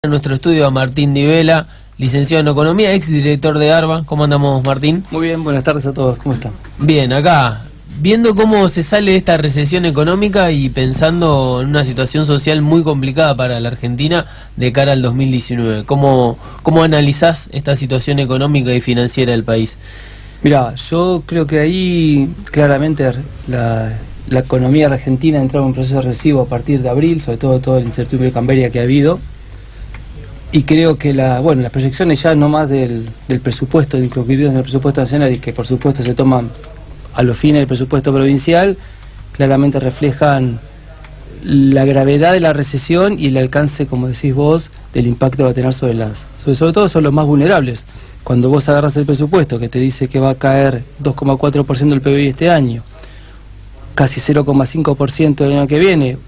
En nuestro estudio a Martín Di Vela, licenciado en Economía, ex director de ARBA. ¿Cómo andamos, Martín? Muy bien, buenas tardes a todos, ¿cómo están? Bien, acá, viendo cómo se sale de esta recesión económica y pensando en una situación social muy complicada para la Argentina de cara al 2019. ¿Cómo analizás esta situación económica y financiera del país? Mirá, yo creo que ahí claramente la economía argentina entraba en un proceso recesivo a partir de abril, sobre todo la incertidumbre cambiaria que ha habido. Y creo que las proyecciones ya no más del presupuesto, incluidos en el presupuesto nacional, y que por supuesto se toman a los fines del presupuesto provincial, claramente reflejan la gravedad de la recesión y el alcance, como decís vos, del impacto que va a tener sobre todo sobre los más vulnerables. Cuando vos agarras el presupuesto que te dice que va a caer 2,4% del PBI este año, casi 0,5% del año que viene,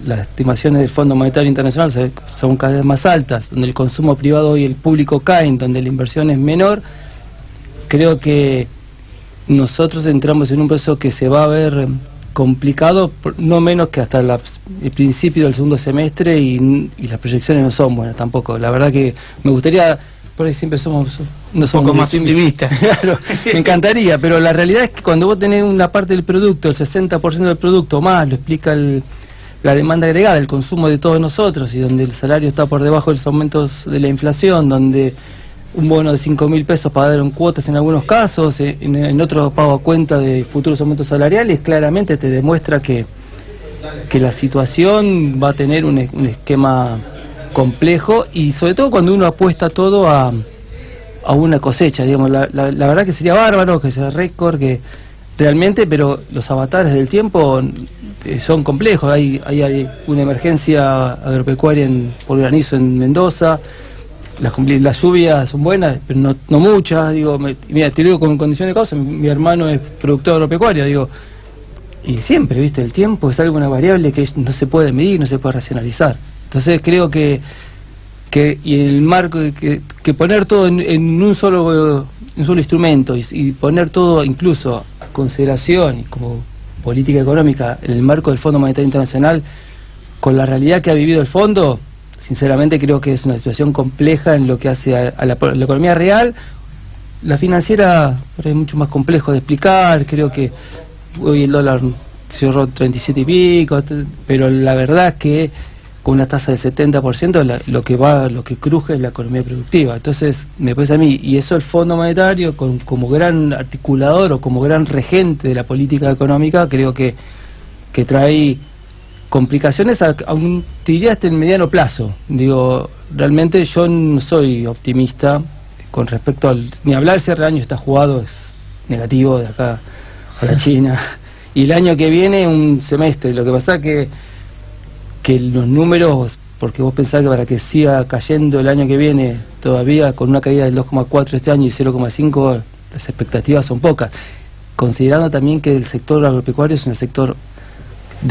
las estimaciones del Fondo Monetario Internacional son cada vez más altas, donde el consumo privado y el público caen, donde la inversión es menor, creo que nosotros entramos en un proceso que se va a ver complicado, no menos que hasta el principio del segundo semestre, y las proyecciones no son buenas tampoco. La verdad que me gustaría, por ahí siempre no somos un poco más optimistas. Claro, me encantaría, pero la realidad es que cuando vos tenés una parte del producto, el 60% del producto más, lo explica la demanda agregada, el consumo de todos nosotros, y donde el salario está por debajo de los aumentos de la inflación, donde un bono de 5.000 pesos pagado en cuotas en algunos casos, en otros pago a cuenta de futuros aumentos salariales, claramente te demuestra que la situación va a tener un esquema complejo, y sobre todo cuando uno apuesta todo a una cosecha, digamos. La verdad que sería bárbaro, que sea récord, que realmente, pero los avatares del tiempo son complejos. Hay una emergencia agropecuaria por granizo en Mendoza, las lluvias son buenas, pero no muchas. Mira, te digo con condición de causa, mi hermano es productor agropecuario, y siempre, viste, el tiempo es una variable que no se puede medir, no se puede racionalizar. Entonces creo que y el marco que poner todo en un solo instrumento, y poner todo incluso a consideración y como política económica en el marco del Fondo Monetario Internacional, con la realidad que ha vivido el fondo, sinceramente creo que es una situación compleja en lo que hace a la economía real. La financiera es mucho más complejo de explicar. Creo que hoy el dólar cerró 37 y pico, pero la verdad es que con una tasa del 70% lo que cruje es la economía productiva. Entonces me parece a mí, y eso el Fondo Monetario como gran articulador o como gran regente de la política económica, creo que trae complicaciones te diría hasta en mediano plazo. Realmente yo no soy optimista con respecto ni hablar. El cierre de año está jugado, es negativo de acá a la China, y el año que viene un semestre. Lo que pasa es que los números, porque vos pensás que para que siga cayendo el año que viene todavía con una caída del 2,4 este año y 0,5, las expectativas son pocas, considerando también que el sector agropecuario es un sector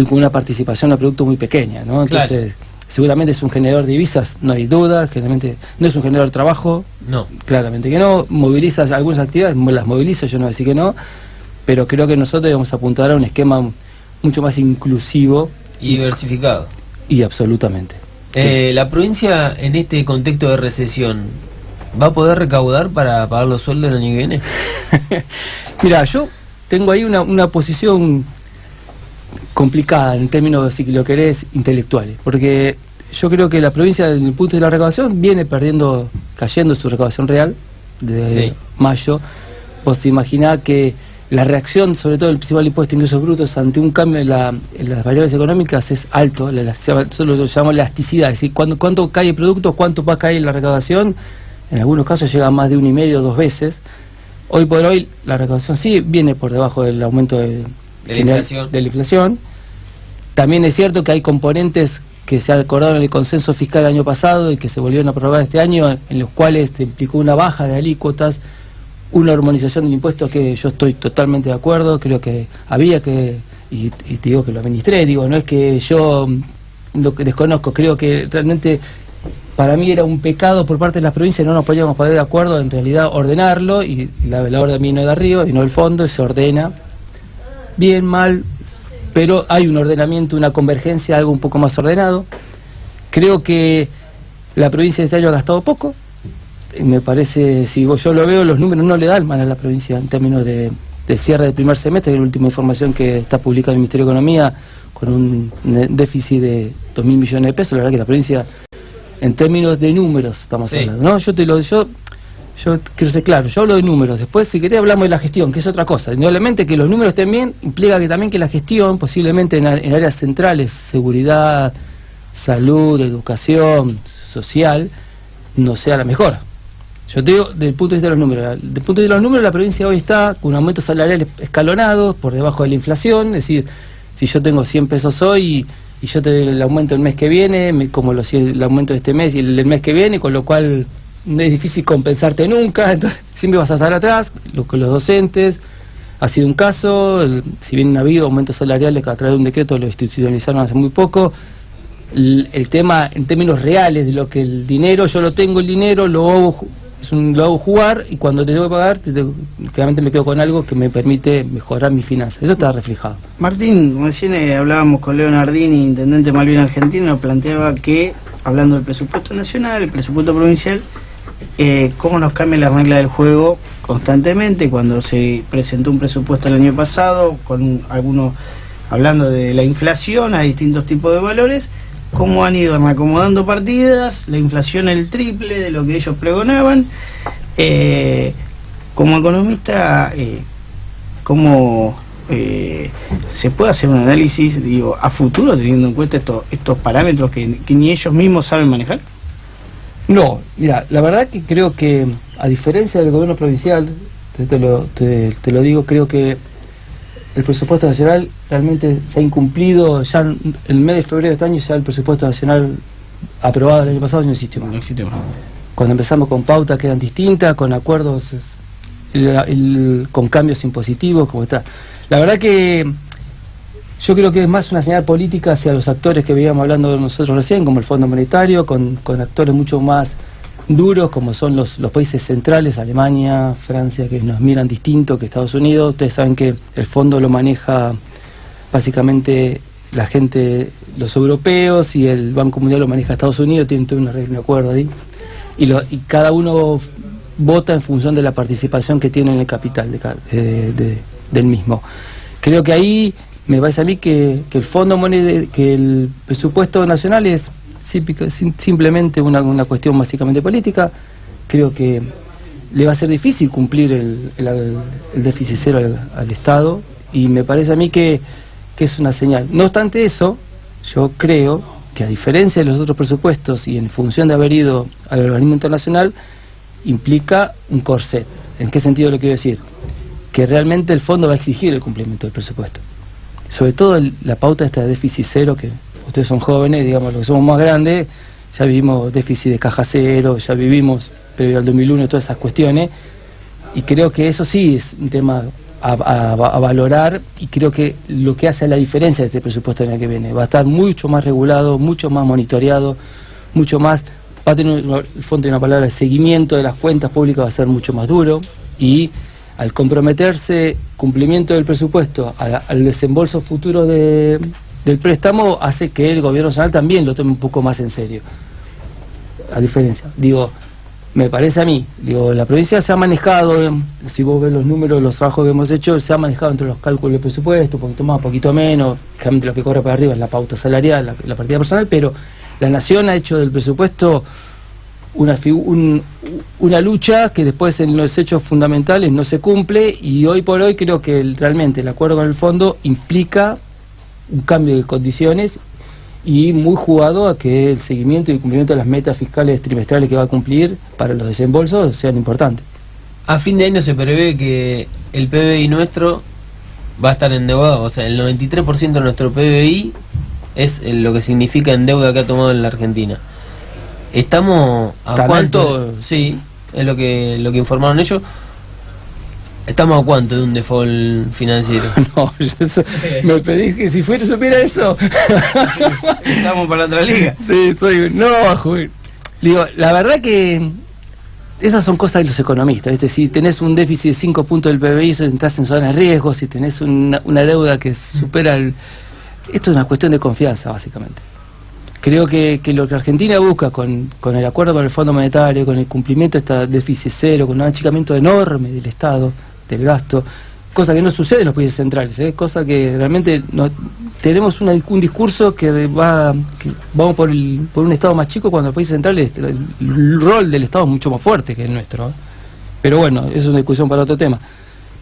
con una participación a producto muy pequeña, ¿no? Entonces, claro, seguramente es un generador de divisas, no hay duda. Generalmente no es un generador de trabajo, no, claramente que no. Moviliza algunas actividades, las moviliza, yo no voy a decir que no, pero creo que nosotros debemos apuntar a un esquema mucho más inclusivo y diversificado. Y absolutamente. Sí. La provincia, en este contexto de recesión, ¿va a poder recaudar para pagar los sueldos el año que viene? Mira, yo tengo ahí una posición complicada en términos, si lo querés, intelectuales, porque yo creo que la provincia, desde el punto de la recaudación, viene cayendo su recaudación real desde mayo. Vos te imaginás que la reacción, sobre todo el principal impuesto de ingresos brutos, ante un cambio en las variables económicas es alto. Nosotros lo llamamos elasticidad, es decir, cuánto cae el producto, cuánto va a caer la recaudación. En algunos casos llega a más de 1,5 o 2 veces. Hoy por hoy la recaudación sí viene por debajo del aumento de la inflación. También es cierto que hay componentes que se acordaron en el consenso fiscal el año pasado y que se volvieron a aprobar este año, en los cuales se implicó una baja de alícuotas, una armonización del impuesto, que yo estoy totalmente de acuerdo. Creo que había que, y te digo que lo administré, no es que yo lo que desconozco, creo que realmente para mí era un pecado por parte de las provincias, no nos podíamos poner de acuerdo, en realidad ordenarlo, y la orden vino de arriba, vino del fondo, y se ordena, bien, mal, pero hay un ordenamiento, una convergencia, algo un poco más ordenado. Creo que La provincia de este año ha gastado poco. Me parece, si yo lo veo, los números no le dan mal a la provincia en términos de cierre del primer semestre, que es la última información que está publicada en el Ministerio de Economía, con un déficit de 2.000 millones de pesos. La verdad que la provincia, en términos de números, estamos hablando, ¿no? Yo quiero ser claro, yo hablo de números. Después, si querés, hablamos de la gestión, que es otra cosa. Indudablemente que los números estén bien, implica que también que la gestión, posiblemente en áreas centrales, seguridad, salud, educación, social, no sea la mejor. Yo te digo, desde el punto de vista de los números. Desde el punto de vista de los números, la provincia hoy está con aumentos salariales escalonados, por debajo de la inflación. Es decir, si yo tengo 100 pesos hoy y yo te doy el aumento el mes que viene, como el aumento de este mes y el del mes que viene, con lo cual no es difícil compensarte nunca, entonces siempre vas a estar atrás. Con los docentes ha sido un caso, si bien ha habido aumentos salariales que a través de un decreto lo institucionalizaron hace muy poco. El tema en términos reales de lo que el dinero, yo lo tengo el dinero, lo hago jugar, y cuando te tengo que pagar, claramente me quedo con algo que me permite mejorar mis finanzas. Eso está reflejado. Martín, recién hablábamos con Leo Nardini, intendente de Malvinas Argentina, nos planteaba que, hablando del presupuesto nacional, el presupuesto provincial, cómo nos cambian las reglas del juego constantemente. Cuando se presentó un presupuesto el año pasado, con algunos hablando de la inflación a distintos tipos de valores, cómo han ido acomodando partidas, la inflación el triple de lo que ellos pregonaban. Como economista, ¿cómo se puede hacer un análisis, digo, a futuro, teniendo en cuenta estos parámetros que ni ellos mismos saben manejar? No, mira, la verdad que creo que, a diferencia del gobierno provincial, te lo digo, creo que el presupuesto nacional realmente se ha incumplido. Ya en el mes de febrero de este año, ya el presupuesto nacional aprobado el año pasado no existe más. No existe más. Cuando empezamos con pautas que eran distintas, con acuerdos, con cambios impositivos, como está. La verdad que yo creo que es más una señal política hacia los actores que veíamos hablando de nosotros recién, como el Fondo Monetario, con actores mucho más duros, como son los países centrales, Alemania, Francia, que nos miran distinto que Estados Unidos. Ustedes saben que el fondo lo maneja básicamente la gente, los europeos, y el Banco Mundial lo maneja Estados Unidos. Tienen todo un acuerdo ahí, y cada uno vota en función de la participación que tiene en el capital del mismo. Creo que ahí me parece a mí que el Fondo Monetario, que el presupuesto nacional es simplemente una cuestión básicamente política. Creo que le va a ser difícil cumplir el déficit cero al Estado, y me parece a mí que es una señal. No obstante eso, yo creo que, a diferencia de los otros presupuestos y en función de haber ido al organismo internacional, implica un corset. ¿En qué sentido lo quiero decir? Que realmente el fondo va a exigir el cumplimiento del presupuesto. Sobre todo la pauta esta de déficit cero, que ustedes son jóvenes, digamos, los que somos más grandes, ya vivimos déficit de caja cero, ya vivimos previo al 2001 todas esas cuestiones, y creo que eso sí es un tema a valorar, y creo que lo que hace la diferencia de este presupuesto en el que viene, va a estar mucho más regulado, mucho más monitoreado, mucho más, va a tener el fondo de una palabra de seguimiento de las cuentas públicas, va a ser mucho más duro, y al comprometerse cumplimiento del presupuesto al desembolso futuro del préstamo, hace que el gobierno nacional también lo tome un poco más en serio. A diferencia, digo, me parece a mí, digo, la provincia se ha manejado, si vos ves los números, los trabajos que hemos hecho, se ha manejado entre los cálculos del presupuesto, un poquito más, un poquito menos. Realmente lo que corre para arriba es la pauta salarial, la partida personal, pero la nación ha hecho del presupuesto una lucha que después en los hechos fundamentales no se cumple, y hoy por hoy creo que realmente el acuerdo con el fondo implica un cambio de condiciones, y muy jugado a que el seguimiento y el cumplimiento de las metas fiscales trimestrales que va a cumplir para los desembolsos sean importantes. A fin de año se prevé que el PBI nuestro va a estar endeudado, o sea, el 93% de nuestro PBI es lo que significa en deuda que ha tomado en la Argentina. ¿Estamos a cuánto? Sí, es lo que informaron ellos. ¿Estamos a cuánto de un default financiero? No, me pedí que si supiera eso. Estamos para la otra liga. Sí, digo, la verdad que esas son cosas de los economistas, ¿viste? Si tenés un déficit de 5 puntos del PBI, entras en zona de riesgo. Si tenés una deuda que supera esto es una cuestión de confianza, básicamente. creo que lo que Argentina busca con el acuerdo con el Fondo Monetario, con el cumplimiento de este déficit cero, con un achicamiento enorme del Estado, del gasto, cosa que no sucede en los países centrales, cosa que realmente no, tenemos un discurso que vamos por un Estado más chico, cuando en los países centrales el rol del Estado es mucho más fuerte que el nuestro. Pero bueno, eso es una discusión para otro tema.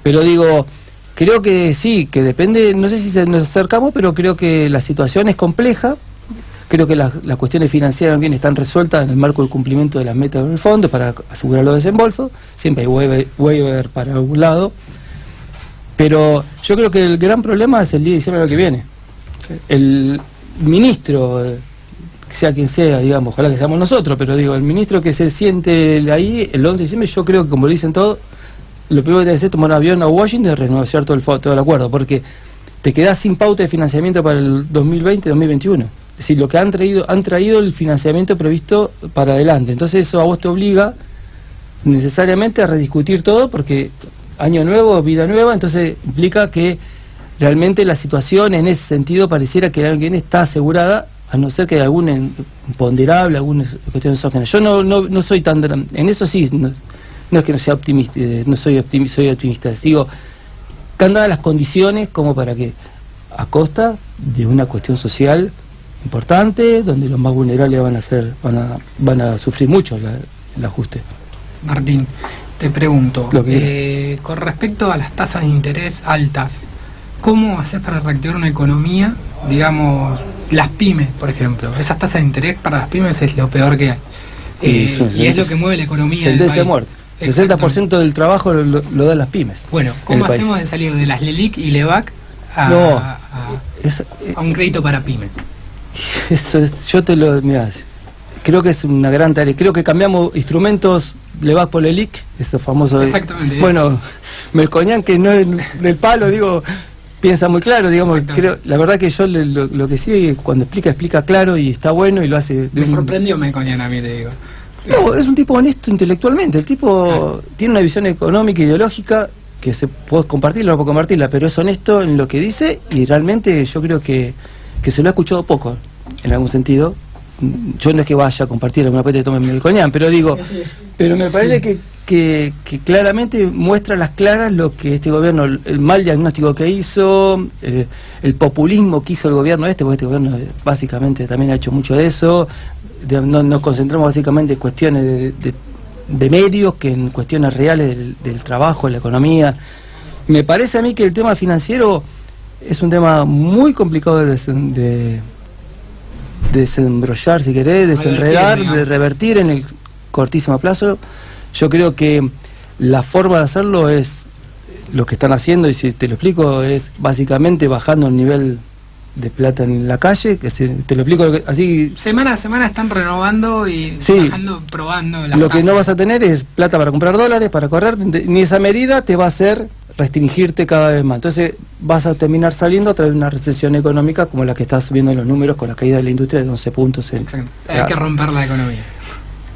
Pero digo, creo que sí, que depende, no sé si nos acercamos, pero creo que la situación es compleja. Creo que las cuestiones financieras también están resueltas en el marco del cumplimiento de las metas del fondo para asegurar los desembolsos. Siempre hay waiver para algún lado. Pero yo creo que el gran problema es el día de diciembre del año que viene. El ministro, sea quien sea, digamos, ojalá que seamos nosotros, pero digo, el ministro que se siente ahí el 11 de diciembre, yo creo que, como lo dicen todos, lo primero que tiene que hacer es tomar un avión a Washington y renegociar todo el acuerdo, porque te quedás sin pauta de financiamiento para el 2020-2021. Es decir, lo que han traído el financiamiento previsto para adelante. Entonces eso a vos te obliga necesariamente a rediscutir todo, porque año nuevo, vida nueva, entonces implica que realmente la situación en ese sentido pareciera que el año que viene está asegurada, a no ser que haya algún imponderable, alguna cuestión exógena. Yo no soy tan... En eso sí, no es que no sea optimista, soy optimista. Digo, están dadas las condiciones como para que, a costa de una cuestión social importante, donde los más vulnerables van a sufrir mucho el ajuste. Martín, te pregunto, con respecto a las tasas de interés altas, ¿cómo haces para reactivar una economía, digamos, las pymes, por ejemplo? Esas tasas de interés para las pymes es lo peor que hay. Y es lo que mueve la economía del país. De muerte. 60% del trabajo lo dan las pymes. Bueno, ¿cómo hacemos de salir de las LELIC y LEVAC a un crédito para pymes? Eso mirá, creo que es una gran tarea. Creo que cambiamos instrumentos LEVAC por LELIC, eso famoso. Exactamente. Bueno, Melconian, que no es del palo, digo, piensa muy claro, digamos. Creo, la verdad que yo lo que sí, cuando explica claro y está bueno y lo hace. Me sorprendió Melconian a mí, te digo. No, es un tipo honesto intelectualmente. El tipo tiene una visión económica, ideológica, que se puede compartirla o no puede compartirla, pero es honesto en lo que dice y realmente yo creo que se lo ha escuchado poco, en algún sentido. Yo no es que vaya a compartir alguna parte de Tomás Melconian, pero digo, pero me parece que claramente muestra a las claras lo que este gobierno, el mal diagnóstico que hizo, el populismo que hizo el gobierno porque este gobierno básicamente también ha hecho mucho de eso. Nos concentramos básicamente en cuestiones de medios que en cuestiones reales del trabajo, de la economía. Me parece a mí que el tema financiero es un tema muy complicado de desembrollar, si querés, desenredar, de revertir en el cortísimo plazo. Yo creo que la forma de hacerlo es lo que están haciendo, y si te lo explico, es básicamente bajando el nivel de plata en la calle, que te lo explico así. Semana a semana están renovando y bajando, probando lo que no vas a tener es plata para comprar dólares, para correr, ni esa medida te va a hacer restringirte cada vez más. Entonces vas a terminar saliendo a través de una recesión económica como la que estás viendo en los números, con la caída de la industria de 11 puntos. Hay que romper la economía.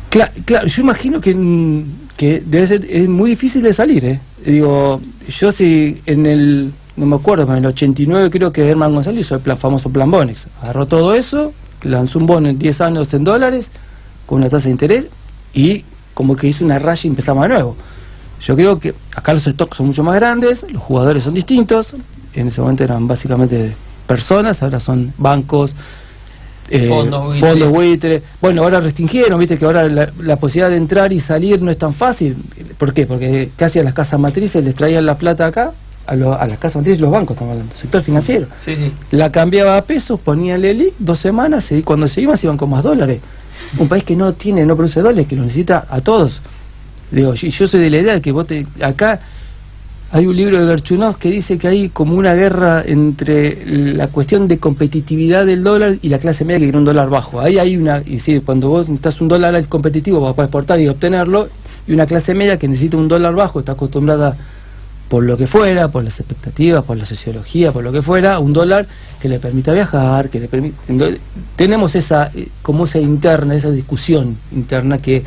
Claro, yo imagino que debe ser muy difícil de salir, Digo, yo si no me acuerdo, pero en el 89 creo que Herman González hizo el famoso plan Bonex. Agarró todo eso, lanzó un bono en 10 años en dólares, con una tasa de interés, y como que hizo una raya y empezamos de nuevo. Yo creo que acá los stocks son mucho más grandes, los jugadores son distintos, en ese momento eran básicamente personas, ahora son bancos, fondos buitre. Bueno, ahora restringieron, viste que ahora la posibilidad de entrar y salir no es tan fácil. ¿Por qué? Porque casi a las casas matrices les traían la plata acá, a las casas matrices, los bancos, estamos hablando, sector financiero. Sí. La cambiaba a pesos, ponía el ELIC, 2 semanas, y cuando se iban con más dólares. Un país que no produce dólares, que lo necesita a todos. Digo, yo soy de la idea de que acá hay un libro de Gerchunov que dice que hay como una guerra entre la cuestión de competitividad del dólar y la clase media que quiere un dólar bajo. Ahí hay una, y decir, cuando vos necesitas un dólar competitivo para poder exportar y obtenerlo, y una clase media que necesita un dólar bajo, está acostumbrada por lo que fuera, por las expectativas, por la sociología, por lo que fuera, un dólar que le permita viajar, que le permita... Tenemos esa interna, esa discusión interna que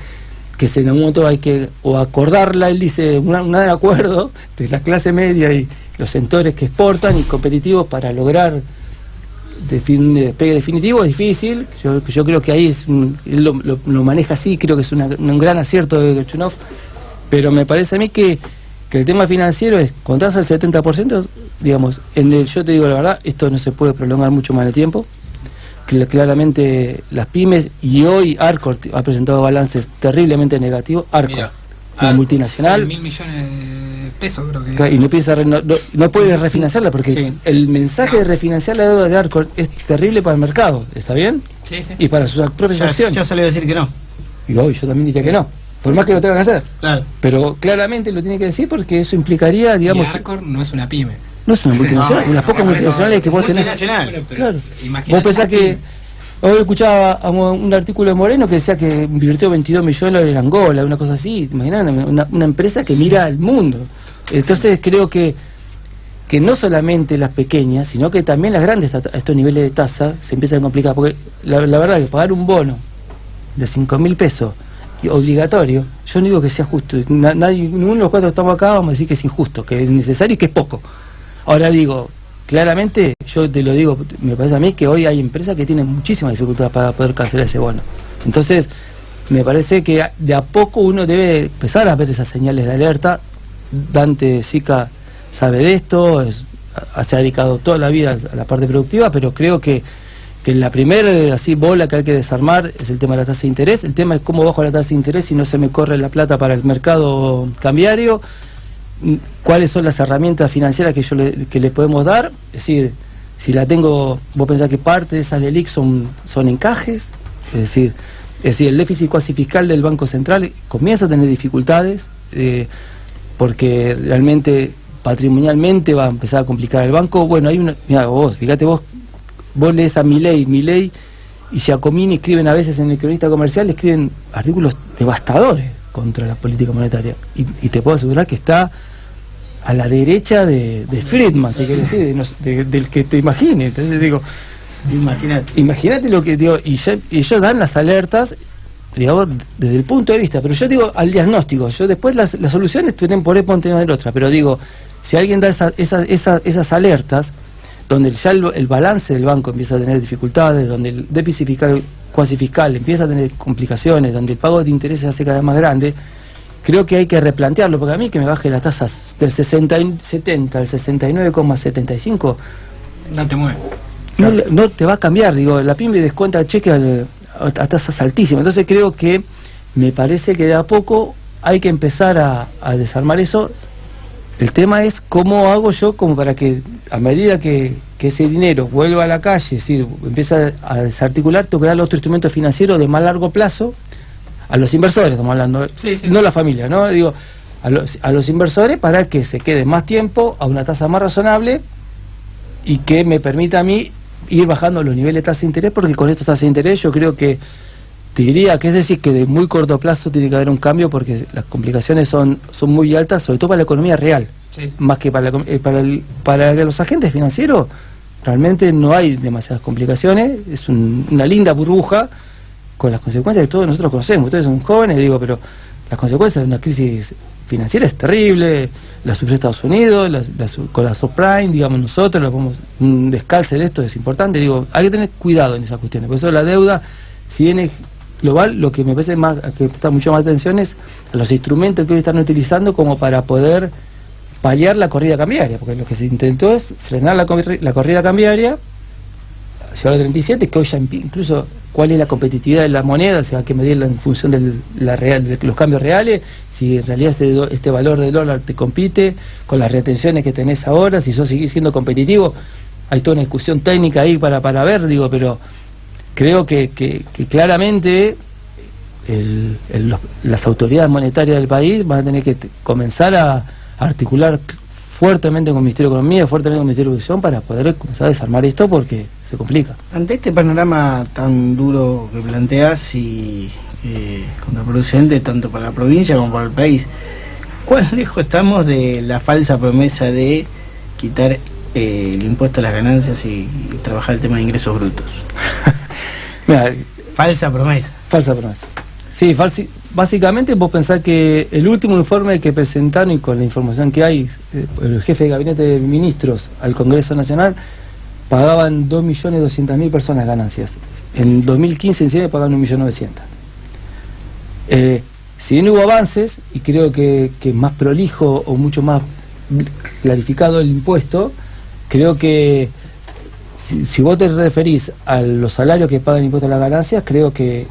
en algún momento hay que o acordarla. Él dice un acuerdo de la clase media y los sectores que exportan y competitivos para lograr despegue definitivo es difícil. Yo creo que ahí él lo maneja así, creo que es un gran acierto de Galchunov, pero me parece a mí que el tema financiero es, cuando estás al 70%, digamos, yo te digo la verdad, esto no se puede prolongar mucho más en el tiempo. Claramente las pymes, y hoy Arcor ha presentado balances terriblemente negativos. Arcor, una multinacional, 1.000 millones de pesos creo que. Claro, y no puede refinanciarla, porque el mensaje de refinanciar la deuda de Arcor es terrible para el mercado, ¿está bien? Sí. Y para sus propias acciones. Yo solía decir que no. Y hoy yo también diría que no, por más que lo tenga que hacer. Claro. Pero claramente lo tiene que decir, porque eso implicaría, digamos... Y Arcor no es una pyme. No es una multinacional, unas pocas multinacionales que vos tenés... Claro. Vos pensás que... Hoy escuchaba un artículo de Moreno que decía que invirtió 22 millones de dólares en Angola, una cosa así. Imaginás, una empresa que mira al mundo. Entonces creo que no solamente las pequeñas, sino que también las grandes a estos niveles de tasa se empiezan a complicar. Porque la verdad es que pagar un bono de 5.000 pesos obligatorio, yo no digo que sea justo. Ninguno de los cuatro que estamos acá vamos a decir que es injusto, que es necesario y que es poco. Ahora digo, claramente, yo te lo digo, me parece a mí que hoy hay empresas que tienen muchísimas dificultades para poder cancelar ese bono. Entonces, me parece que de a poco uno debe empezar a ver esas señales de alerta. Dante Sica sabe de esto, se ha dedicado toda la vida a la parte productiva, pero creo que la primera bola que hay que desarmar es el tema de la tasa de interés. El tema es cómo bajo la tasa de interés si no se me corre la plata para el mercado cambiario. ¿Cuáles son las herramientas financieras que le podemos dar? Es decir, si la tengo, vos pensás que parte de esas LELIC son encajes, es decir, el déficit cuasi fiscal del Banco Central comienza a tener dificultades, porque realmente patrimonialmente va a empezar a complicar el banco. Bueno, mirá, fíjate vos lees a Milei y Giacomini escriben a veces en el Cronista Comercial, escriben artículos devastadores contra la política monetaria, y te puedo asegurar que está a la derecha de Friedman, si querés decir, del que te imagines. Entonces digo, imagínate lo que digo, y ellos dan las alertas, digamos, desde el punto de vista, pero yo digo al diagnóstico, yo después las soluciones tienen por ahí tener otra, pero digo, si alguien da esas alertas, donde ya el balance del banco empieza a tener dificultades, donde el déficit fiscal cuasi fiscal empieza a tener complicaciones, donde el pago de intereses se hace cada vez más grande, creo que hay que replantearlo, porque a mí que me baje las tasas del 70 al 69,75 no te mueve. No te va a cambiar, digo, la pyme descuenta cheque a tasas altísimas. Entonces creo que me parece que de a poco hay que empezar a desarmar eso. El tema es cómo hago yo como para que a medida que ese dinero vuelva a la calle, es decir, empieza a desarticular, tengo que darle otro instrumento financiero de más largo plazo a los inversores, estamos hablando, no a la familia, ¿no? Digo, a los inversores, para que se quede más tiempo a una tasa más razonable y que me permita a mí ir bajando los niveles de tasa de interés, porque con estas tasas de interés yo creo que te diría que es decir que de muy corto plazo tiene que haber un cambio, porque las complicaciones son muy altas, sobre todo para la economía real, más que para los agentes financieros. Realmente no hay demasiadas complicaciones, es una linda burbuja con las consecuencias que todos nosotros conocemos. Ustedes son jóvenes, digo, pero las consecuencias de una crisis financiera es terrible. La sufrió Estados Unidos, con la subprime, digamos, nosotros un descalce de esto es importante. Digo, hay que tener cuidado en esas cuestiones, por eso la deuda, si bien es global, lo que me parece más que prestar mucho más atención es a los instrumentos que hoy están utilizando como para poder paliar la corrida cambiaria, porque lo que se intentó es frenar la corrida cambiaria, llegó a la 37, que hoy ya incluso cuál es la competitividad de la moneda, se va a que medirla en función de los cambios reales, si en realidad este valor del dólar te compite con las retenciones que tenés ahora, si sos seguís siendo competitivo. Hay toda una discusión técnica ahí para ver, digo, pero creo que claramente las autoridades monetarias del país van a tener que comenzar a articular fuertemente con el Ministerio de Economía, fuertemente con el Ministerio de Educación, para poder comenzar a desarmar esto, porque se complica. Ante este panorama tan duro que planteas y contraproducente tanto para la provincia como para el país, ¿cuán lejos estamos de la falsa promesa de quitar el impuesto a las ganancias y trabajar el tema de ingresos brutos? Mira, falsa promesa. Sí, básicamente vos pensás que el último informe que presentaron, y con la información que hay, el jefe de gabinete de ministros al Congreso Nacional, pagaban 2.200.000 personas ganancias. En 2015 en cierre pagaban 1.900.000. Si bien hubo avances, y creo que más prolijo o mucho más clarificado el impuesto, creo que si vos te referís a los salarios que pagan impuestos a las ganancias, creo que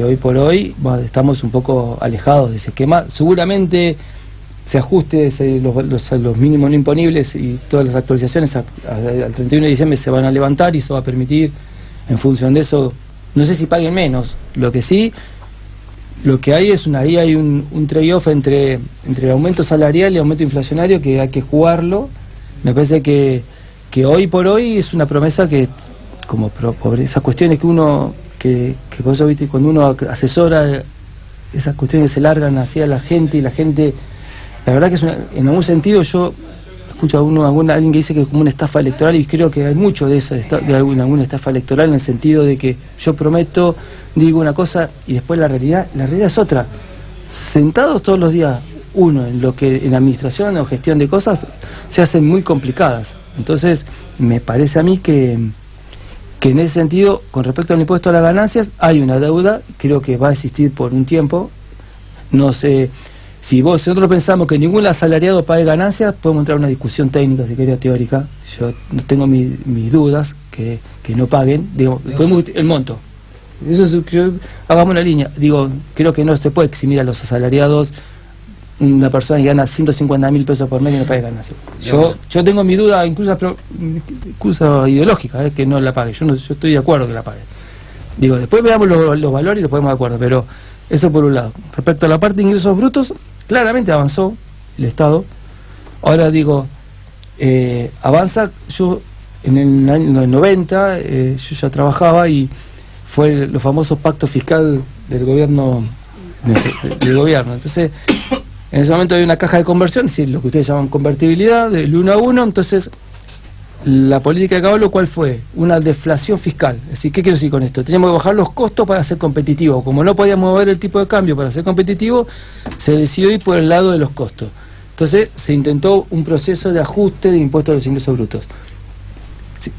hoy por hoy estamos un poco alejados de ese esquema. Seguramente se ajuste los mínimos no imponibles y todas las actualizaciones al 31 de diciembre se van a levantar y eso va a permitir, en función de eso, no sé si paguen menos. Lo que sí, lo que hay es ahí hay un trade-off entre el aumento salarial y el aumento inflacionario que hay que jugarlo. Me parece que hoy por hoy es una promesa que, como por esas cuestiones que por eso, viste, cuando uno asesora, esas cuestiones se largan hacia la gente, y la gente, la verdad que es en algún sentido, yo escucho a alguien que dice que es como una estafa electoral, y creo que hay mucho de eso, de alguna estafa electoral, en el sentido de que yo prometo, digo una cosa y después la realidad es otra. Sentados todos los días en lo que en administración o gestión de cosas se hacen muy complicadas. Entonces me parece a mí que en ese sentido, con respecto al impuesto a las ganancias, hay una deuda, creo que va a existir por un tiempo. No sé, si nosotros pensamos que ningún asalariado pague ganancias, podemos entrar a una discusión técnica, si quería teórica. Yo no tengo mis dudas que no paguen, digo, el monto. Eso es, hagamos una línea. Digo, creo que no se puede eximir a los asalariados. Una persona que gana 150.000 pesos por mes y no paga ganancias. Yo tengo mi duda, incluso ideológica, que no la pague. Yo estoy de acuerdo que la pague. Digo, después veamos los valores y los ponemos de acuerdo, pero eso por un lado. Respecto a la parte de ingresos brutos, claramente avanzó el Estado. Ahora digo, avanza. Yo en el año 90 yo ya trabajaba y fue los famosos pactos fiscal del gobierno. Entonces, en ese momento había una caja de conversión, es decir, lo que ustedes llaman convertibilidad, del 1 a 1. Entonces, la política de Caballo, ¿cuál fue? Una deflación fiscal. Es decir, ¿qué quiero decir con esto? Teníamos que bajar los costos para ser competitivos. Como no podíamos mover el tipo de cambio para ser competitivo, se decidió ir por el lado de los costos. Entonces, se intentó un proceso de ajuste de impuestos a los ingresos brutos.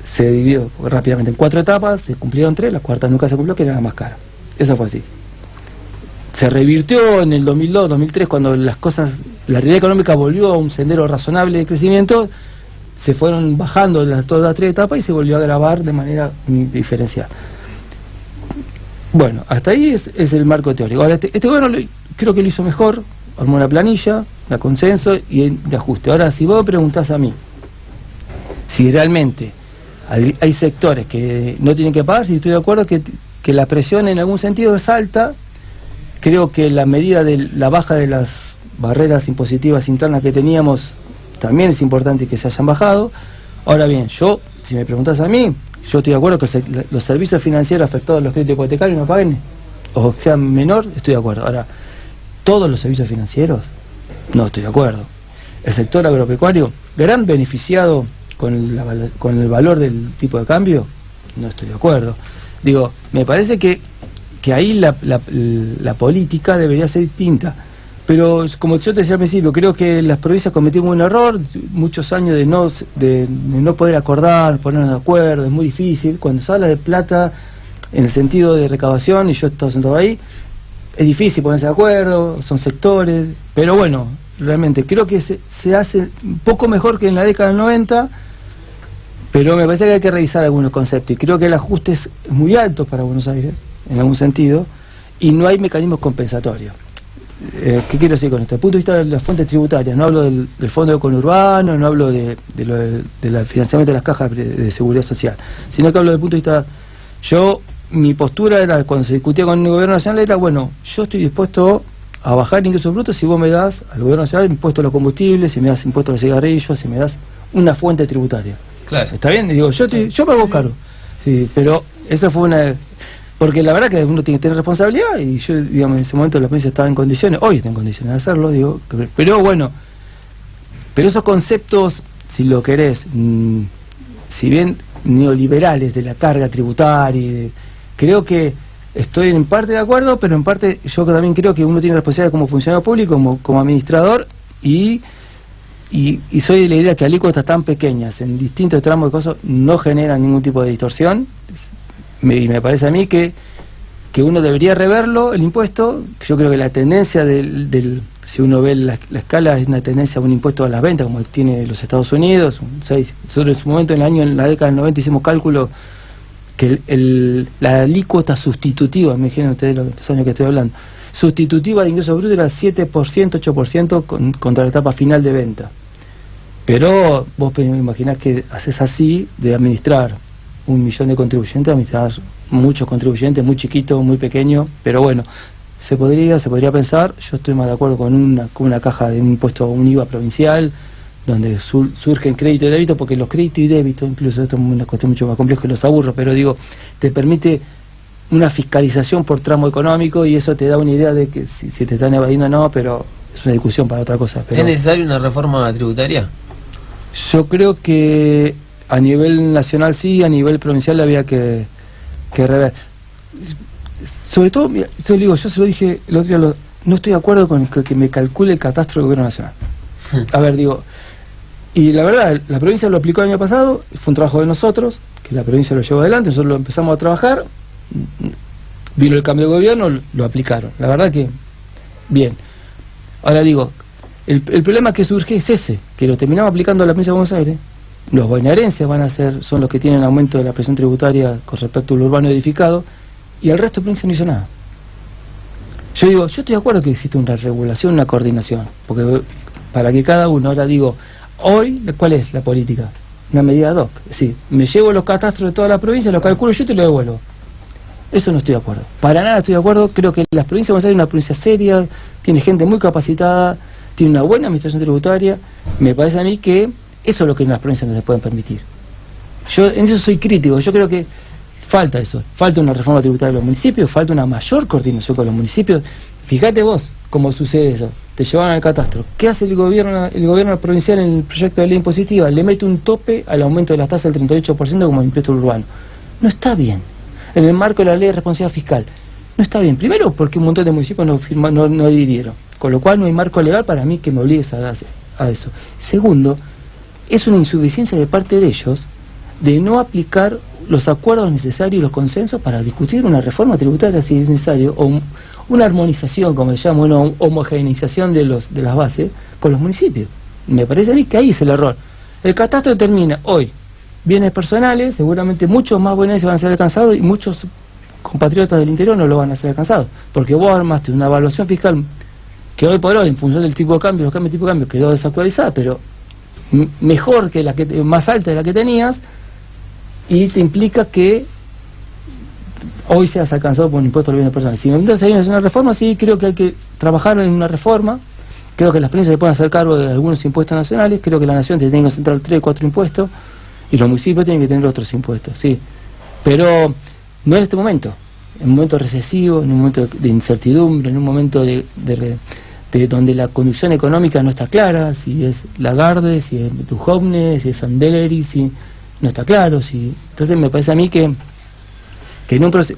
Se dividió rápidamente en 4 etapas, se cumplieron 3, la cuarta nunca se cumplió, que era la más cara. Eso fue así. Se revirtió en el 2002, 2003, cuando la realidad económica volvió a un sendero razonable de crecimiento, se fueron bajando todas las 3 etapas y se volvió a grabar de manera diferencial. Bueno, hasta ahí es el marco teórico. Ahora, este gobierno creo que lo hizo mejor, armó una planilla, la consenso y de ajuste. Ahora, si vos me preguntás a mí si realmente hay sectores que no tienen que pagar, si estoy de acuerdo que la presión en algún sentido es alta. Creo que la medida de la baja de las barreras impositivas internas que teníamos también es importante que se hayan bajado. Ahora bien, si me preguntás a mí, yo estoy de acuerdo que los servicios financieros afectados a los créditos hipotecarios no paguen, o sean menor, estoy de acuerdo. Ahora, todos los servicios financieros, no estoy de acuerdo. El sector agropecuario, gran beneficiado con el valor del tipo de cambio, no estoy de acuerdo. Digo, me parece que ahí la política debería ser distinta. Pero como yo te decía al principio, creo que las provincias cometimos un error, muchos años de no poder acordar, ponernos de acuerdo, es muy difícil. Cuando se habla de plata en el sentido de recaudación, y yo he estado sentado ahí, es difícil ponerse de acuerdo, son sectores, pero bueno, realmente creo que se hace un poco mejor que en la década del 90, pero me parece que hay que revisar algunos conceptos, y creo que el ajuste es muy alto para Buenos Aires, en algún sentido, y no hay mecanismos compensatorios. ¿Qué quiero decir con esto? Desde el punto de vista de las fuentes tributarias, no hablo del fondo de conurbano, no hablo del financiamiento de las cajas de seguridad social, sino que hablo desde el punto de vista... Mi postura era, cuando se discutía con el gobierno nacional, era, bueno, yo estoy dispuesto a bajar ingresos brutos si vos me das al gobierno nacional impuesto a los combustibles, si me das impuesto a los cigarrillos, si me das una fuente tributaria. Claro. ¿Está bien? Digo, yo pago caro. Sí, pero esa fue una... Porque la verdad que uno tiene que tener responsabilidad, y yo, digamos, en ese momento la provincia estaba en condiciones, hoy está en condiciones de hacerlo, digo, pero bueno, pero esos conceptos, si lo querés, si bien neoliberales de la carga tributaria, creo que estoy en parte de acuerdo, pero en parte yo también creo que uno tiene responsabilidad como funcionario público, como administrador, y y soy de la idea que alícuotas tan pequeñas en distintos tramos de cosas no generan ningún tipo de distorsión, y me parece a mí que uno debería reverlo, el impuesto. Yo creo que la tendencia si uno ve la escala, es una tendencia a un impuesto a las ventas, como tiene los Estados Unidos, nosotros en su momento, en la década del 90, hicimos cálculo que la alícuota sustitutiva, me imagino ustedes los años que estoy hablando, sustitutiva de ingresos brutos era 7%, 8% contra la etapa final de venta. Pero vos imaginás que haces así, de administrar 1 millón de contribuyentes, administrar muchos contribuyentes, muy chiquitos, muy pequeños, pero bueno, se podría pensar. Yo estoy más de acuerdo con una caja de un impuesto, un IVA provincial, donde surgen crédito y débito, porque los créditos y débitos, incluso esto es una cuestión mucho más compleja y los aburro, pero digo, te permite una fiscalización por tramo económico, y eso te da una idea de que si te están evadiendo o no, pero es una discusión para otra cosa. Pero ¿es necesaria una reforma tributaria? yo creo que a nivel nacional sí, a nivel provincial había que rever. Sobre todo, mira, yo se lo dije el otro día, no estoy de acuerdo con que me calcule el catastro del gobierno nacional. A ver, y la verdad, la provincia lo aplicó el año pasado, fue un trabajo de nosotros, que la provincia lo llevó adelante, nosotros lo empezamos a trabajar, vino el cambio de gobierno, lo aplicaron. La verdad que, bien. Ahora el problema que surge es ese, que lo terminamos aplicando a la provincia de Buenos Aires. Los bonaerenses son los que tienen aumento de la presión tributaria con respecto al urbano edificado, y el resto de provincia no hizo nada. Yo estoy de acuerdo que existe una regulación, una coordinación, porque para que cada uno, ahora hoy, ¿cuál es la política? Una medida ad hoc. Es decir, me llevo los catastros de toda la provincia, los calculo yo y te lo devuelvo. Eso no estoy de acuerdo. Para nada estoy de acuerdo. Creo que las provincias de Buenos Aires es una provincia seria, tiene gente muy capacitada, tiene una buena administración tributaria. Me parece a mí que eso es lo que en las provincias no se pueden permitir. Yo en eso soy crítico. Yo creo que falta eso. Falta una reforma tributaria de los municipios, falta una mayor coordinación con los municipios. Fíjate vos cómo sucede eso. Te llevan al catastro. ¿Qué hace el gobierno provincial en el proyecto de ley impositiva? Le mete un tope al aumento de las tasas del 38% como el impuesto urbano. No está bien. En el marco de la ley de responsabilidad fiscal. No está bien. Primero, porque un montón de municipios no adhirieron. Con lo cual no hay marco legal para mí que me obligue a eso. Segundo, es una insuficiencia de parte de ellos de no aplicar los acuerdos necesarios y los consensos para discutir una reforma tributaria si es necesario, o una armonización, como se llama, una homogeneización de las bases con los municipios. Me parece a mí que ahí es el error. El catastro determina hoy bienes personales, seguramente muchos más bonaerenses van a ser alcanzados y muchos compatriotas del interior no lo van a ser alcanzados, porque vos armaste una evaluación fiscal que hoy por hoy, en función del tipo de cambio, los cambios de tipo de cambio, quedó desactualizada, pero mejor que más alta de la que tenías, y te implica que hoy seas alcanzado por un impuesto a los bienes personales. Si entonces hay una reforma, sí, creo que hay que trabajar en una reforma. Creo que las provincias se pueden hacer cargo de algunos impuestos nacionales. Creo que la nación tiene que concentrar 3 o 4 impuestos y los municipios tienen que tener otros impuestos, sí. Pero no en este momento, en un momento recesivo, en un momento de incertidumbre, en un momento de donde la conducción económica no está clara, si es Lagarde, si es Duhovne, si es Sandeleri, si no está claro. Entonces me parece a mí que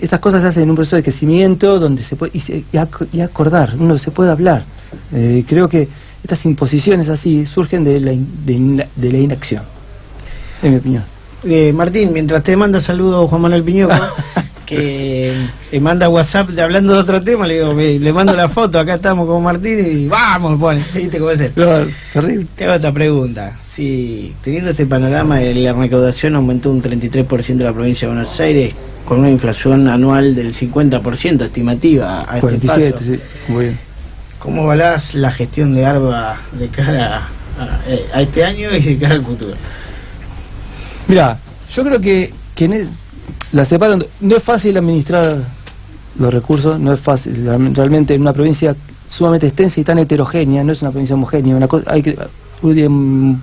estas cosas se hacen en un proceso de crecimiento donde se puede y acordar, uno se puede hablar. Creo que estas imposiciones así surgen de la inacción, en mi opinión. Martín, mientras te manda saludos Juan Manuel Piñoco, que me manda WhatsApp hablando de otro tema, le mando la foto, acá estamos con Martín y vamos, pone, ¿viste cómo es? No, es terrible. Te hago esta pregunta. Si teniendo este panorama, la recaudación aumentó un 33% en la provincia de Buenos Aires, con una inflación anual del 50% estimativa a 47, este paso. Sí, muy bien. ¿Cómo evaluás la gestión de ARBA de cara a este año y de cara al futuro? Mira, yo creo que la separan. No es fácil administrar los recursos, no es fácil. Realmente en una provincia sumamente extensa y tan heterogénea, no es una provincia homogénea. Hay que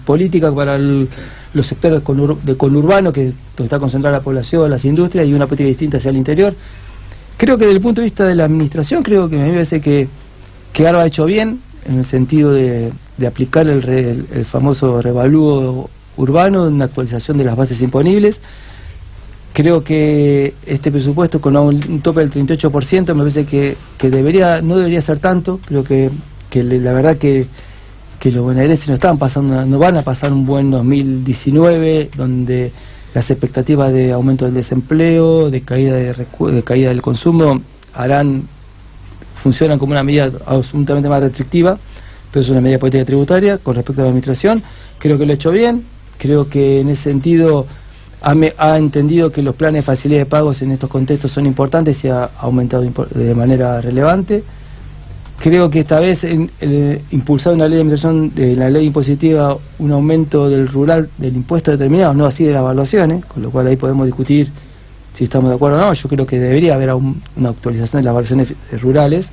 política para los sectores de conurbano, que donde está concentrada la población, las industrias, y una política distinta hacia el interior. Creo que desde el punto de vista de la administración, creo que a mí me parece que ARBA ha hecho bien en el sentido de aplicar el famoso revalúo urbano, una actualización de las bases imponibles. Creo que este presupuesto con un tope del 38% me parece que no debería ser tanto. Creo que la verdad que los bonaerenses no van a pasar un buen 2019, donde las expectativas de aumento del desempleo, de caída del consumo, funcionan como una medida absolutamente más restrictiva, pero es una medida política tributaria. Con respecto a la administración, creo que lo ha hecho bien, creo que en ese sentido ha entendido que los planes de facilidad de pagos en estos contextos son importantes y ha aumentado de manera relevante. Creo que esta vez impulsar una ley de administración, de la ley impositiva, un aumento del rural, del impuesto determinado, no así de las evaluaciones, con lo cual ahí podemos discutir si estamos de acuerdo o no. Yo creo que debería haber una actualización de las evaluaciones rurales,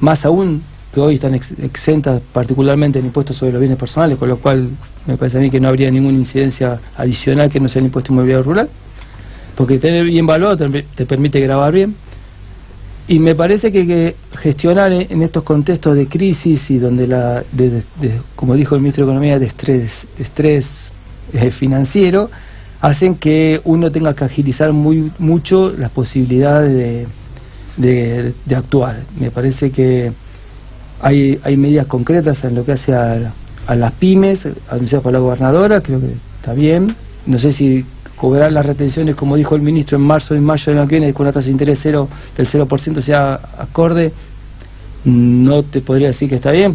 más aún que hoy están exentas particularmente el impuesto sobre los bienes personales, con lo cual me parece a mí que no habría ninguna incidencia adicional que no sea el impuesto inmobiliario rural, porque tener bien valuado te permite grabar bien. Y me parece que gestionar en estos contextos de crisis y donde como dijo el ministro de Economía, de estrés financiero, hacen que uno tenga que agilizar mucho las posibilidades de actuar. Me parece que hay medidas concretas en lo que hace a las pymes, anunciadas por la gobernadora, creo que está bien. No sé si cobrar las retenciones, como dijo el ministro, en marzo y mayo del año que viene, con una tasa de interés del 0% sea acorde. No te podría decir que está bien,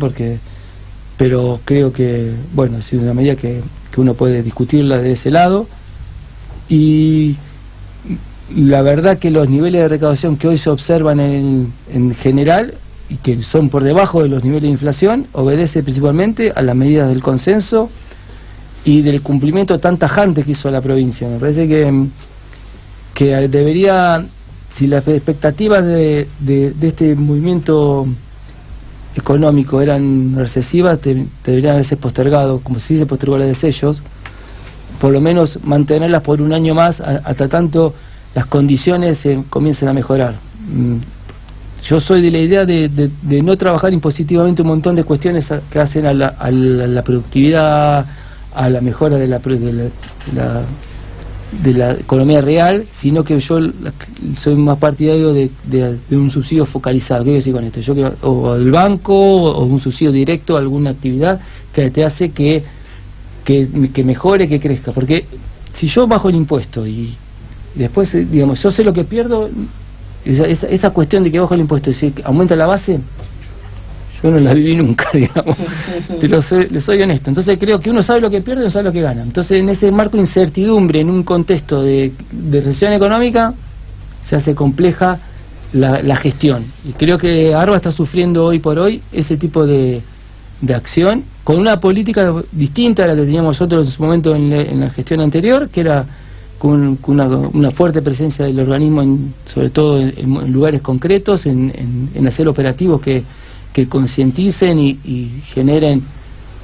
pero creo que, bueno, es una medida que uno puede discutirla de ese lado. Y la verdad que los niveles de recaudación que hoy se observan en general, y que son por debajo de los niveles de inflación, obedece principalmente a las medidas del consenso y del cumplimiento tan tajante que hizo la provincia. Me parece que debería, si las expectativas de este movimiento económico eran recesivas, deberían haberse postergado, como si se postergó la de sellos, por lo menos mantenerlas por un año más, hasta tanto las condiciones comiencen a mejorar. Yo soy de la idea de no trabajar impositivamente un montón de cuestiones que hacen a la productividad, a la mejora de la economía real, sino que yo soy más partidario de un subsidio focalizado. ¿Qué quiero decir con esto? O del banco, o un subsidio directo a alguna actividad que te hace que mejore, que crezca. Porque si yo bajo el impuesto y después, digamos, yo sé lo que pierdo, esa cuestión de que bajo el impuesto y si aumenta la base, yo no la viví nunca, digamos. Le soy honesto. Entonces creo que uno sabe lo que pierde y no sabe lo que gana. Entonces, en ese marco de incertidumbre, en un contexto de recesión económica, se hace compleja la gestión. Y creo que ARBA está sufriendo hoy por hoy ese tipo de acción, con una política distinta a la que teníamos nosotros en su momento en la gestión anterior, que era con una fuerte presencia del organismo, sobre todo en lugares concretos, en hacer operativos que concienticen y generen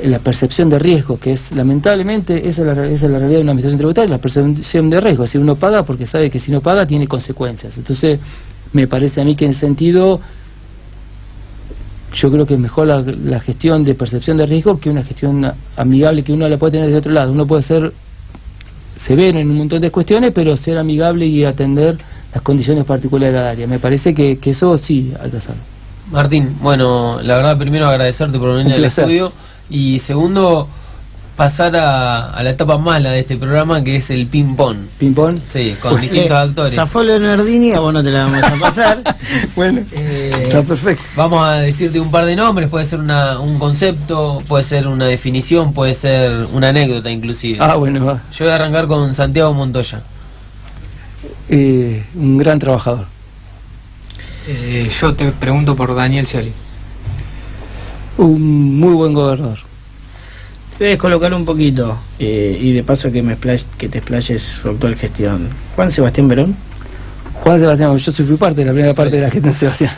la percepción de riesgo, que es, lamentablemente, esa es la realidad de una administración tributaria, la percepción de riesgo. Si uno paga, porque sabe que si no paga tiene consecuencias. Entonces, me parece a mí que en ese sentido, yo creo que es mejor la gestión de percepción de riesgo que una gestión amigable que uno la puede tener de otro lado. Uno puede ser severo en un montón de cuestiones, pero ser amigable y atender las condiciones particulares de cada área. Me parece que eso sí hay que hacerlo. Martín, bueno, la verdad, primero agradecerte por venir al estudio, y segundo, pasar a la etapa mala de este programa, que es el ping-pong. ¿Ping-pong? Sí, con distintos actores. Zafó Leonardini, a vos no te la vamos a pasar. Bueno, está perfecto. Vamos a decirte un par de nombres, puede ser un concepto, puede ser una definición, puede ser una anécdota inclusive. Bueno, va. Yo voy a arrancar con Santiago Montoya. Un gran trabajador. Yo te pregunto por Daniel Scioli. Un muy buen gobernador. Te voy a descolocar un poquito, y de paso que te explayes su actual gestión. Juan Sebastián Verón. Juan Sebastián, yo fui parte de la primera parte de la gestión de Sebastián.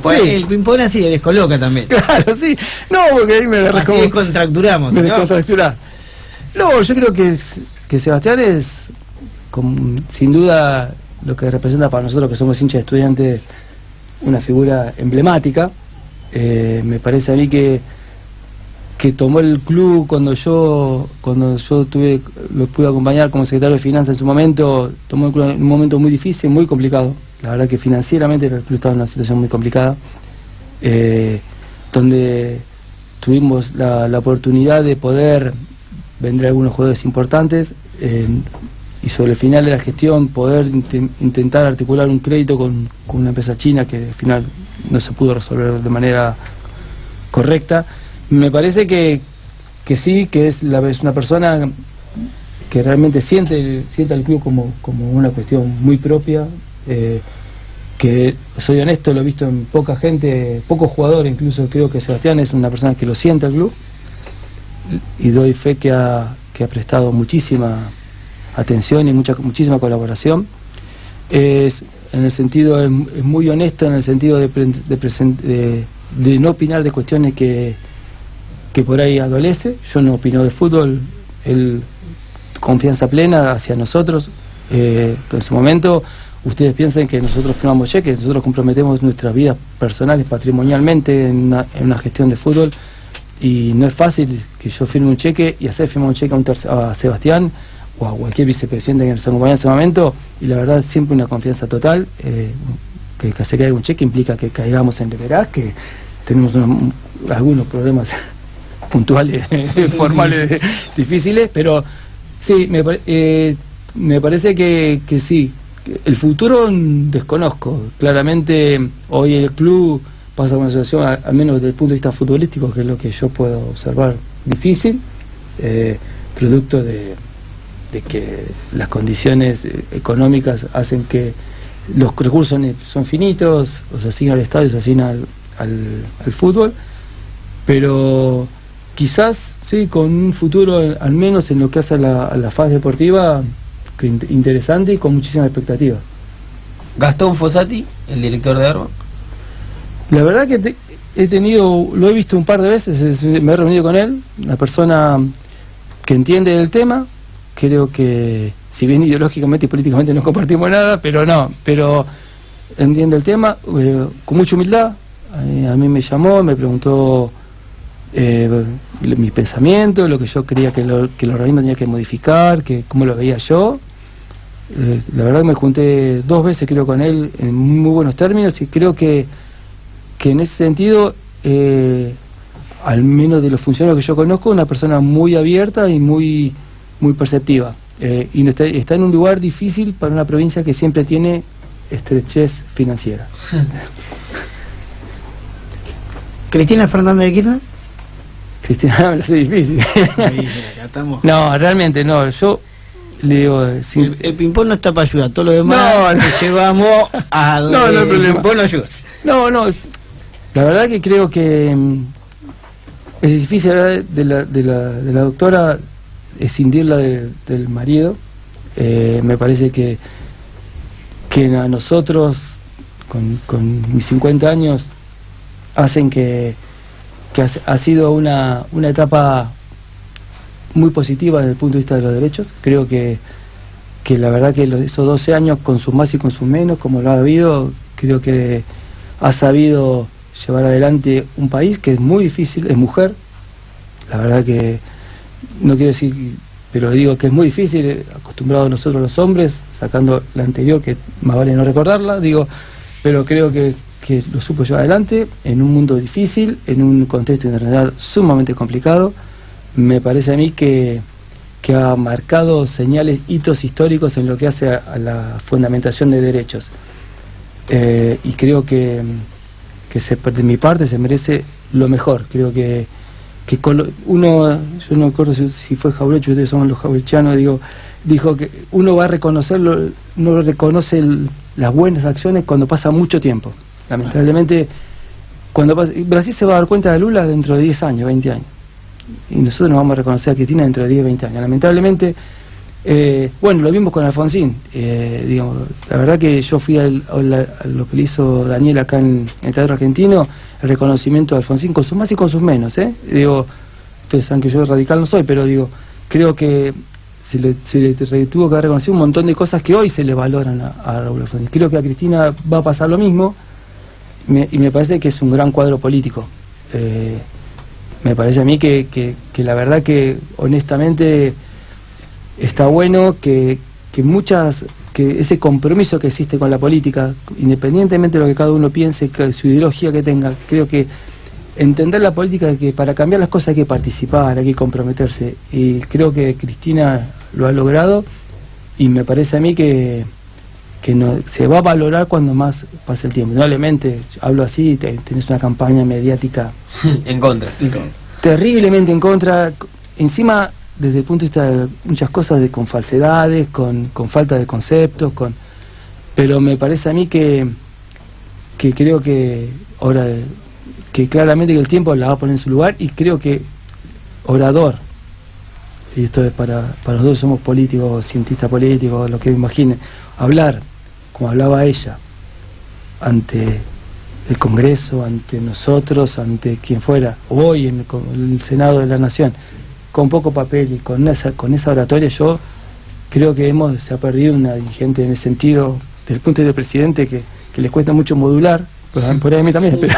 Pues sí. El ping-pong así descoloca también. Claro, sí. No, porque ahí me descontracturamos. Me descontracturás. No, yo creo que Sebastián es, sin duda, lo que representa para nosotros que somos hinchas de Estudiantes, una figura emblemática. Me parece a mí que tomó el club cuando yo lo pude acompañar como secretario de Finanzas en su momento, tomó el club en un momento muy difícil, muy complicado. La verdad que financieramente el club estaba en una situación muy complicada, donde tuvimos la oportunidad de poder vender algunos jugadores importantes y sobre el final de la gestión poder intentar articular un crédito con una empresa china que al final no se pudo resolver de manera correcta. Me parece que sí, que es una persona que realmente siente al club como una cuestión muy propia, que soy honesto, lo he visto en poca gente, pocos jugadores, incluso creo que Sebastián es una persona que lo siente al club, y doy fe que ha prestado muchísima atención y muchísima colaboración. Es muy honesto en el sentido de no opinar de cuestiones que por ahí adolece. Yo no opino de fútbol, él confianza plena hacia nosotros. En su momento ustedes piensen que nosotros firmamos cheques, nosotros comprometemos nuestras vidas personales patrimonialmente en una gestión de fútbol, y no es fácil que yo firme un cheque y hacer firmar un cheque a Sebastián o a cualquier vicepresidente que nos acompañe en ese momento, y la verdad siempre una confianza total. Que se caiga un cheque implica que caigamos en deberás, que tenemos algunos problemas puntuales, formales, difíciles, pero sí, me parece que sí. El futuro desconozco. Claramente hoy el club pasa por una situación, al menos desde el punto de vista futbolístico, que es lo que yo puedo observar, difícil, producto de que las condiciones económicas hacen que los recursos son finitos, o se asignan al estadio, se asignan al fútbol, pero quizás sí, con un futuro, al menos en lo que hace a la fase deportiva, que interesante y con muchísima expectativa. Gastón Fossati, el director de ARMA. La verdad que lo he visto un par de veces, me he reunido con él, una persona que entiende el tema. Creo que, si bien ideológicamente y políticamente no compartimos nada, pero entiende el tema con mucha humildad. A mí me llamó, me preguntó mi pensamiento, lo que yo creía que el organismo tenía que modificar, cómo lo veía yo. La verdad que me junté 2 veces, creo, con él en muy buenos términos, y creo que en ese sentido, al menos de los funcionarios que yo conozco, una persona muy abierta y muy perceptiva, y está en un lugar difícil para una provincia que siempre tiene estrechez financiera. ¿Cristina Fernández de Kirchner? Cristina, me lo hace difícil. No, realmente no. Yo le digo, el ping-pong no está para ayudar, todo lo demás no. Llevamos a no hay problema. El ping-pong no ayuda. No, la verdad que creo que es difícil hablar de la doctora, escindirla del marido. Me parece que a nosotros, con mis 50 años, hacen que ha sido una etapa muy positiva desde el punto de vista de los derechos. Creo que la verdad que esos 12 años, con sus más y con sus menos, como lo ha habido, creo que ha sabido llevar adelante un país que es muy difícil. Es mujer, la verdad que no quiero decir, pero digo que es muy difícil, acostumbrados nosotros los hombres, sacando la anterior, que más vale no recordarla, pero creo que lo supo llevar adelante en un mundo difícil, en un contexto internacional sumamente complicado. Me parece a mí que ha marcado hitos históricos en lo que hace a la fundamentación de derechos, y creo que de mi parte se merece lo mejor. Creo que uno, yo no recuerdo si fue Jaurecho, ustedes son los jaurechianos, dijo que uno va a reconocerlo, no reconoce las buenas acciones cuando pasa mucho tiempo. Lamentablemente, Brasil se va a dar cuenta de Lula dentro de 10 años, 20 años, y nosotros nos vamos a reconocer a Cristina dentro de 10, 20 años. Lamentablemente, lo vimos con Alfonsín. La verdad que yo fui a lo que le hizo Daniel acá en el Teatro Argentino, el reconocimiento de Alfonsín, con sus más y con sus menos. Ustedes saben que yo radical no soy, pero creo que se le tuvo que haber reconocido un montón de cosas que hoy se le valoran a Raúl Alfonsín. Creo que a Cristina va a pasar lo mismo, y me parece que es un gran cuadro político. Me parece a mí que la verdad que honestamente está bueno que ese compromiso que existe con la política, independientemente de lo que cada uno piense, que su ideología que tenga, creo que entender la política de que para cambiar las cosas hay que participar, hay que comprometerse. Y creo que Cristina lo ha logrado y me parece a mí que no, se va a valorar cuando más pase el tiempo. Probablemente, hablo así, tenés una campaña mediática en contra. Terriblemente en contra. Encima, desde el punto de vista de muchas cosas, con falsedades, con falta de conceptos, pero me parece a mí que creo que ahora que claramente que el tiempo la va a poner en su lugar, y creo que orador, y esto es para los dos, somos políticos, cientistas políticos, lo que me imaginen, hablar como hablaba ella ante el Congreso, ante nosotros, ante quien fuera, hoy en el Senado de la Nación, con poco papel y con esa oratoria, yo creo que se ha perdido una dirigente en ese sentido, desde el punto de vista del presidente, que les cuesta mucho modular, por ahí a mí también, pero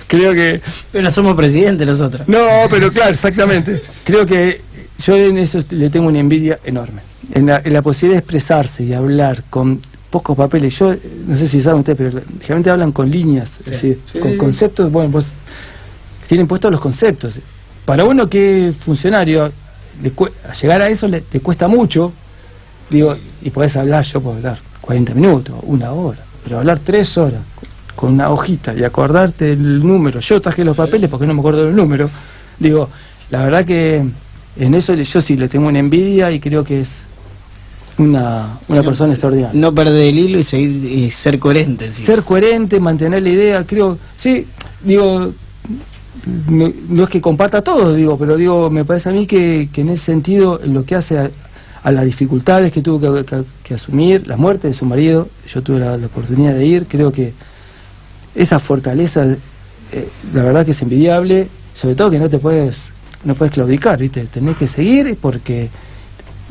creo que... Pero no somos presidentes nosotros. No, pero claro, exactamente. Creo que yo en eso le tengo una envidia enorme, en la posibilidad de expresarse y hablar con pocos papeles. Yo, no sé si saben ustedes, pero generalmente hablan con líneas, es decir, con conceptos. Bueno, pues tienen puestos los conceptos. Para uno que es funcionario, llegar a eso te cuesta mucho, digo, y podés hablar, yo puedo hablar 40 minutos, 1 hora, pero hablar 3 horas con una hojita y acordarte el número. Yo traje los papeles porque no me acuerdo del número. Digo, la verdad que en eso yo sí le tengo una envidia y creo que es una persona extraordinaria. No perder el hilo y ser coherente. ¿Sí? Ser coherente, mantener la idea, creo, sí, digo, no es que comparta todo, digo, pero digo, me parece a mí que en ese sentido, lo que hace a las dificultades que tuvo que asumir, la muerte de su marido, yo tuve la oportunidad de ir, creo que esa fortaleza, la verdad que es envidiable, sobre todo que no puedes claudicar, ¿viste? Tenés que seguir porque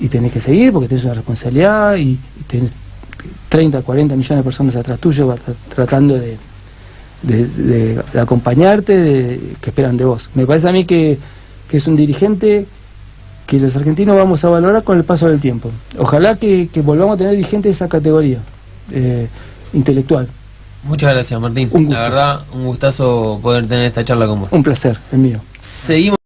tenés una responsabilidad y tenés 30, 40 millones de personas atrás tuyo tratando de acompañarte, que esperan de vos. Me parece a mí que es un dirigente que los argentinos vamos a valorar con el paso del tiempo. Ojalá que volvamos a tener dirigentes de esa categoría intelectual. Muchas gracias, Martín. Un gusto. La verdad, un gustazo poder tener esta charla con vos. Un placer, el mío. Seguimos.